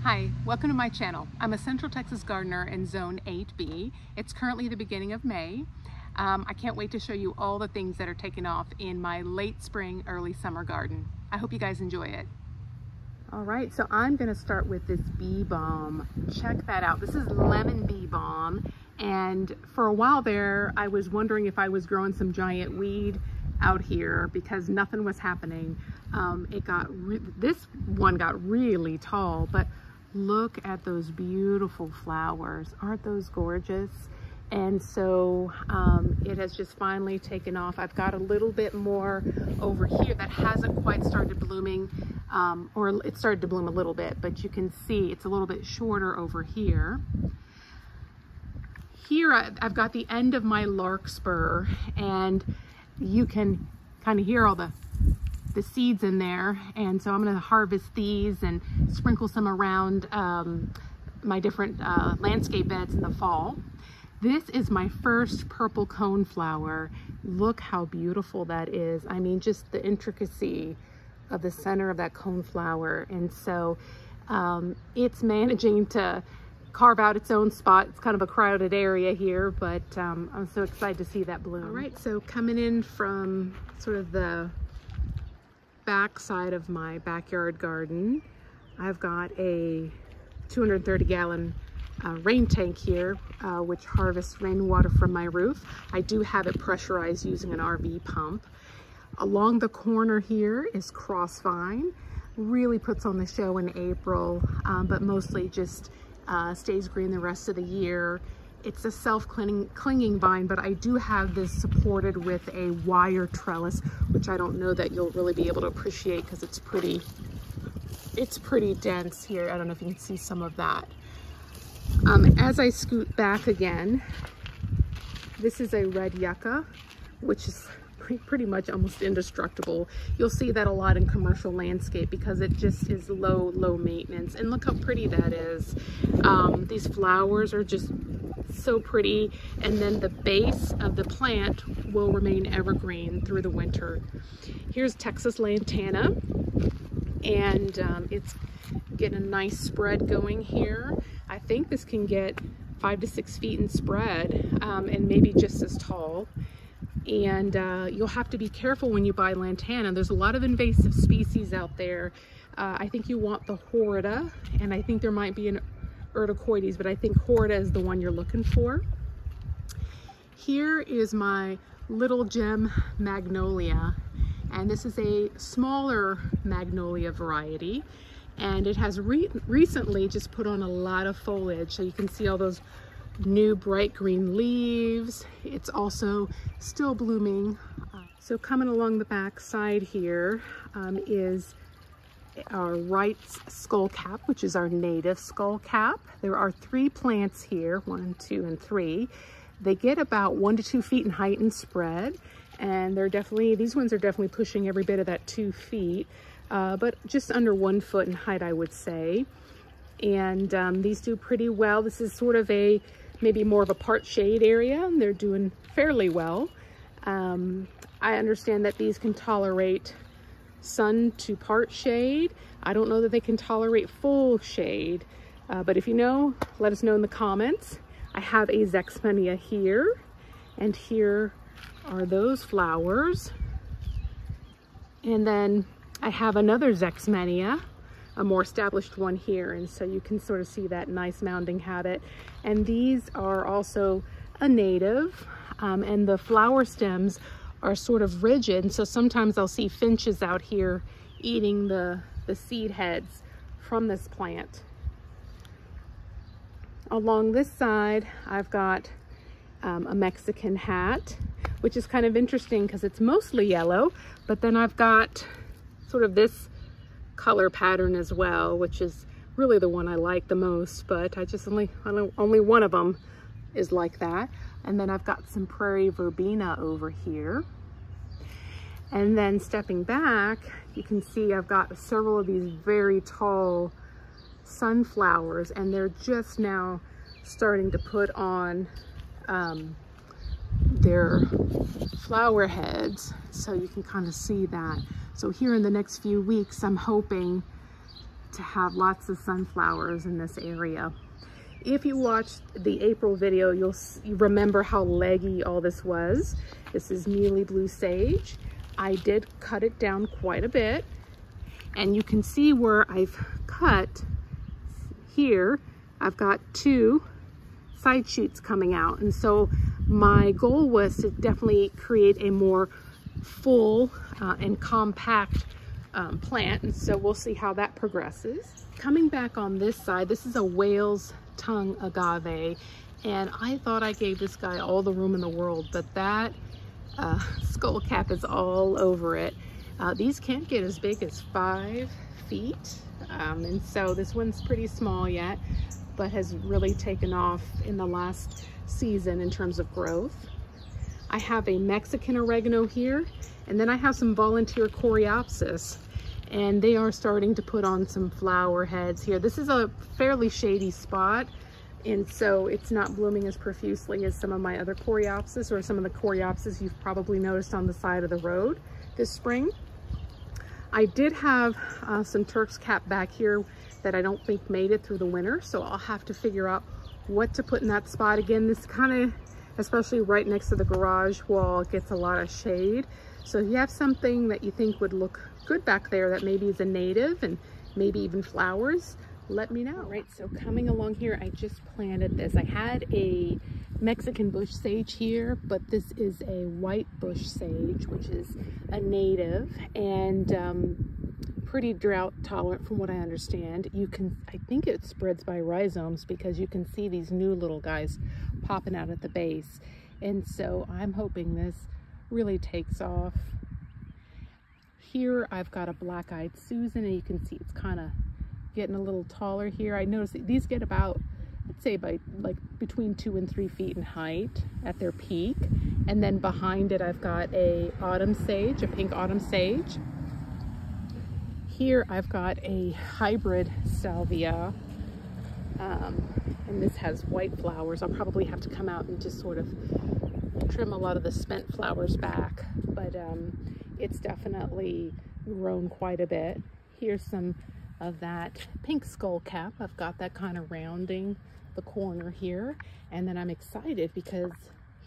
Hi, welcome to my channel. I'm a Central Texas gardener in Zone 8B. It's currently the beginning of May. I can't wait to show you all the things that are taking off in my late spring, early summer garden. I hope you guys enjoy it. All right, so I'm gonna start with this bee balm. Check that out. This is lemon bee balm. And for a while there, I was wondering if I was growing some giant weed out here because nothing was happening. This one got really tall, but look at those beautiful flowers. Aren't those gorgeous? And so it has just finally taken off. I've got a little bit more over here that hasn't quite started blooming, or it started to bloom a little bit, but you can see it's a little bit shorter over here. Here I've got the end of my larkspur, and you can kind of hear all the seeds in there, and so I'm going to harvest these and sprinkle some around my different landscape beds in the fall. This is my first purple coneflower. Look how beautiful that is. I mean, just the intricacy of the center of that coneflower. And so it's managing to carve out its own spot. It's kind of a crowded area here, but I'm so excited to see that bloom. All right, so coming in from sort of the back side of my backyard garden, I've got a 230-gallon rain tank here, which harvests rainwater from my roof. I do have it pressurized using an RV pump. Along the corner here is crossvine. Really puts on the show in April, but mostly just stays green the rest of the year. It's a self-clinging vine, but I do have this supported with a wire trellis, which I don't know that you'll really be able to appreciate because it's pretty dense here. I don't know if you can see some of that. As I scoot back again, this is a red yucca, which is pretty much almost indestructible. You'll see that a lot in commercial landscape because it just is low maintenance. And look how pretty that is. These flowers are just so pretty, and then the base of the plant will remain evergreen through the winter. Here's Texas lantana, and it's getting a nice spread going here. I think this can get 5 to 6 feet in spread, and maybe just as tall. And you'll have to be careful when you buy lantana. There's a lot of invasive species out there. I think you want the horrida, and I think there might be an urticoides, but I think horrida is the one you're looking for. Here is my little gem magnolia, and this is a smaller magnolia variety, and it has recently just put on a lot of foliage, so you can see all those new bright green leaves. It's also still blooming. So coming along the back side here is our Wright's skullcap, which is our native skullcap. There are 3 plants here, 1, 2, and 3. They get about 1 to 2 feet in height and spread, and these ones are definitely pushing every bit of that 2 feet, but just under 1 foot in height, I would say. And these do pretty well. This is sort of maybe more of a part shade area, and they're doing fairly well. I understand that these can tolerate sun to part shade. I don't know that they can tolerate full shade, but if you know, let us know in the comments. I have a zexmenia here, and here are those flowers. And then I have another zexmenia, a more established one here, and so you can sort of see that nice mounding habit. And these are also a native, and the flower stems are sort of rigid, so sometimes I'll see finches out here eating the seed heads from this plant. Along this side, I've got a Mexican hat, which is kind of interesting because it's mostly yellow, but then I've got sort of this color pattern as well, which is really the one I like the most, but only one of them is like that. And then I've got some prairie verbena over here. And then stepping back, you can see I've got several of these very tall sunflowers, and they're just now starting to put on their flower heads, so you can kind of see that. So here in the next few weeks, I'm hoping to have lots of sunflowers in this area. If you watched the April video, you remember how leggy all this was. This is mealy blue sage. I did cut it down quite a bit, and you can see where I've cut here. I've got 2 side shoots coming out, and so my goal was to definitely create a more full and compact plant, and so we'll see how that progresses. Coming back on this side, this is a whale's tongue agave, and I thought I gave this guy all the room in the world, but that skullcap is all over it. These can't get as big as 5 feet, and so this one's pretty small yet, but has really taken off in the last season in terms of growth. I have a Mexican oregano here, and then I have some volunteer coreopsis, and they are starting to put on some flower heads here. This is a fairly shady spot, and so it's not blooming as profusely as some of my other coreopsis, or some of the coreopsis you've probably noticed on the side of the road this spring. I did have some Turk's cap back here that I don't think made it through the winter, so I'll have to figure out what to put in that spot. Again, this kind of, especially right next to the garage wall, gets a lot of shade. So if you have something that you think would look good back there that maybe is a native and maybe even flowers, let me know. All right, so coming along here, I just planted this. I had a Mexican bush sage here, but this is a white bush sage, which is a native and pretty drought tolerant from what I understand. I think it spreads by rhizomes, because you can see these new little guys popping out at the base. And so I'm hoping this really takes off. Here I've got a black-eyed Susan, and you can see it's kind of getting a little taller here. I noticed that these get about, I'd say, by like between 2 and 3 feet in height at their peak. And then behind it I've got a autumn sage, a pink autumn sage. Here I've got a hybrid salvia, and this has white flowers. I'll probably have to come out and just sort of trim a lot of the spent flowers back, but it's definitely grown quite a bit. Here's some of that pink skullcap. I've got that kind of rounding the corner here, and then I'm excited because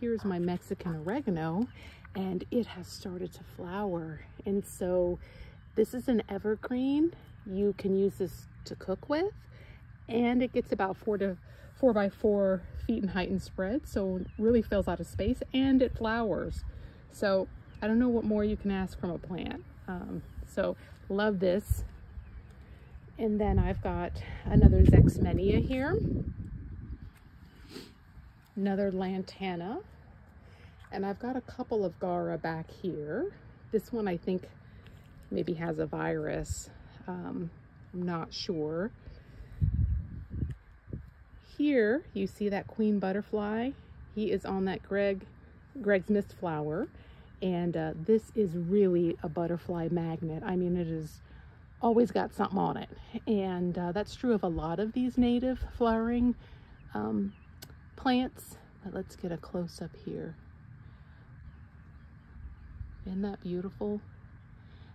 here's my Mexican oregano, and it has started to flower. And so this is an evergreen. You can use this to cook with, and it gets about 4 by 4 feet in height and spread, so it really fills out of space, and it flowers. So I don't know what more you can ask from a plant. So love this. And then I've got another zexmenia here, another lantana, and I've got a couple of gaura back here. This one I think maybe has a virus. I'm not sure. Here you see that queen butterfly. He is on that Greg's mist flower, and this is really a butterfly magnet. I mean, it has always got something on it, and that's true of a lot of these native flowering plants. But let's get a close-up here. Isn't that beautiful?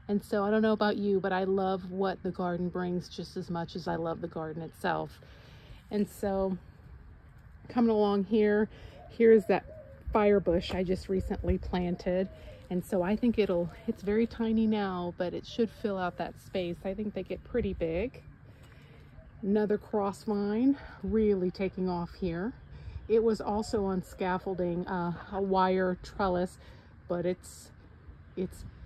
And so I don't know about you, but I love what the garden brings just as much as I love the garden itself. And so coming along here, here's that fire bush I just recently planted. And so I think it's very tiny now, but it should fill out that space. I think they get pretty big. Another crossvine really taking off here. It was also on scaffolding, a wire trellis, but it's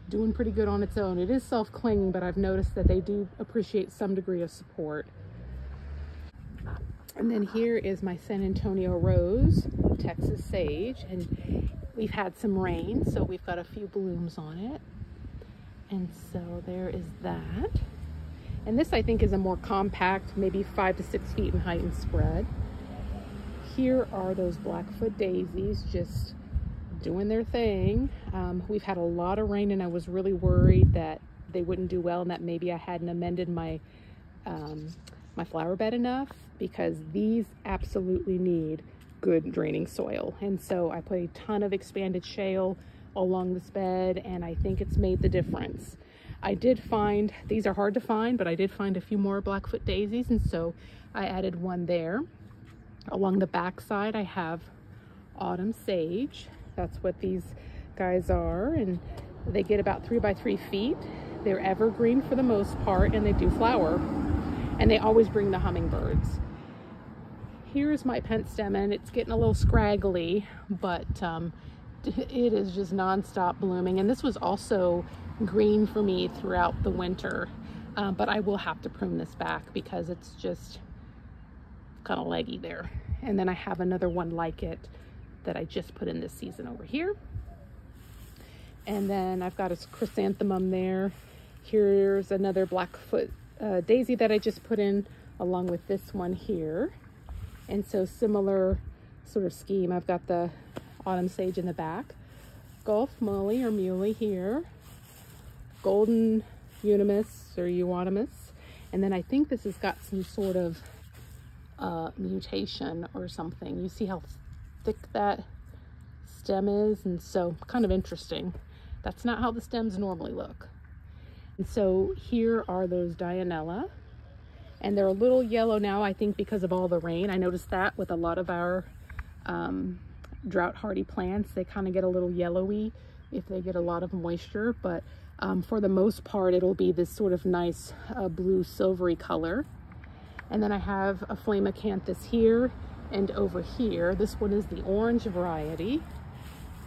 doing pretty good on its own. It is self-clinging, but I've noticed that they do appreciate some degree of support. And then here is my San Antonio rose, Texas sage, and we've had some rain, so we've got a few blooms on it. And so there is that. And this I think is a more compact, maybe 5 to 6 feet in height and spread. Here are those blackfoot daisies just doing their thing. We've had a lot of rain, and I was really worried that they wouldn't do well and that maybe I hadn't amended my my flower bed enough, because these absolutely need good draining soil. And so I put a ton of expanded shale along this bed, and I think it's made the difference. I did find, these are hard to find, but I did find a few more blackfoot daisies, and so I added one there. Along the back side, I have autumn sage. That's what these guys are, and they get about 3 by 3 feet. They're evergreen for the most part, and they do flower, and they always bring the hummingbirds. Here's my pentstemon. It's getting a little scraggly, but it is just non-stop blooming, and this was also green for me throughout the winter, but I will have to prune this back because it's just kind of leggy there. And then I have another one like it that I just put in this season over here. And then I've got a chrysanthemum there. Here's another blackfoot daisy that I just put in along with this one here. And so similar sort of scheme. I've got the autumn sage in the back, Gulf Mully or Mealy here, golden euonymus or euonymus, and then I think this has got some sort of mutation or something. You see how thick that stem is, and so kind of interesting. That's not how the stems normally look. And so here are those dianella, and they're a little yellow now, I think because of all the rain. I noticed that with a lot of our drought hardy plants, they kind of get a little yellowy if they get a lot of moisture, but for the most part it'll be this sort of nice blue silvery color. And then I have a flame acanthus here and over here. This one is the orange variety,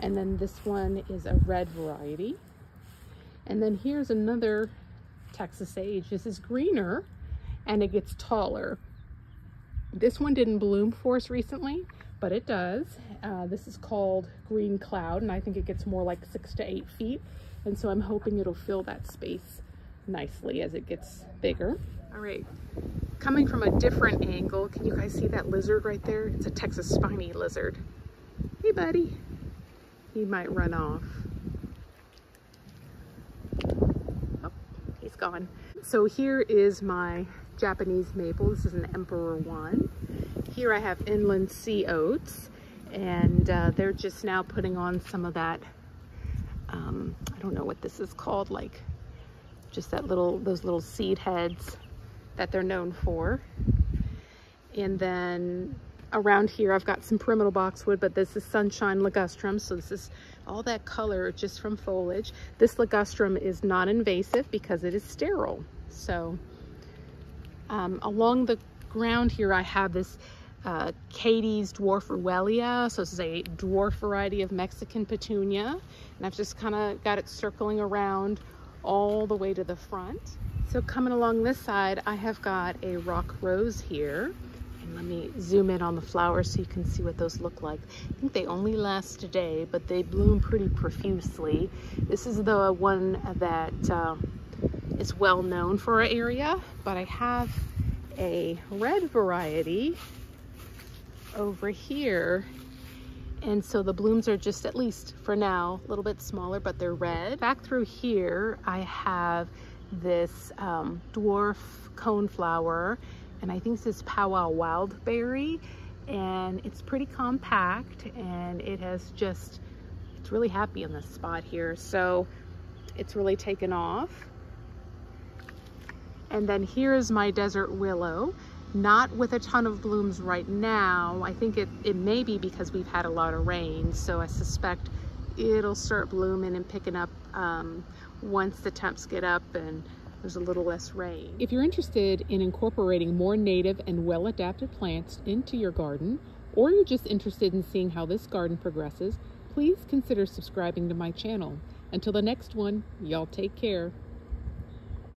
and then this one is a red variety. And then here's another Texas sage. This is greener and it gets taller. This one didn't bloom for us recently, but it does. This is called Green Cloud, and I think it gets more like 6 to 8 feet. And so I'm hoping it'll fill that space nicely as it gets bigger. All right, coming from a different angle, can you guys see that lizard right there? It's a Texas spiny lizard. Hey, buddy. He might run off. Oh, he's gone. So here is my Japanese maple. This is an Emperor one. Here I have inland sea oats, and they're just now putting on some of that, I don't know what this is called, like just that those little seed heads that they're known for. And then around here I've got some pyramidal boxwood, but this is sunshine ligustrum, so this is all that color just from foliage. This ligustrum is not invasive because it is sterile. So along the ground here I have this Katie's dwarf ruellia. So this is a dwarf variety of Mexican petunia, and I've just kind of got it circling around all the way to the front. So coming along this side, I have got a rock rose here, and let me zoom in on the flowers so you can see what those look like. I think they only last a day, but they bloom pretty profusely. This is the one that is well known for our area, but I have a red variety over here, and so the blooms are just, at least for now, a little bit smaller, but they're red. Back through here I have this dwarf coneflower, and I think this is powwow wildberry, and it's pretty compact, and it has just, it's really happy in this spot here, so it's really taken off. And then here's my desert willow, not with a ton of blooms right now. I think it may be because we've had a lot of rain, so I suspect it'll start blooming and picking up once the temps get up and there's a little less rain. If you're interested in incorporating more native and well-adapted plants into your garden, or you're just interested in seeing how this garden progresses, please consider subscribing to my channel. Until the next one, y'all take care.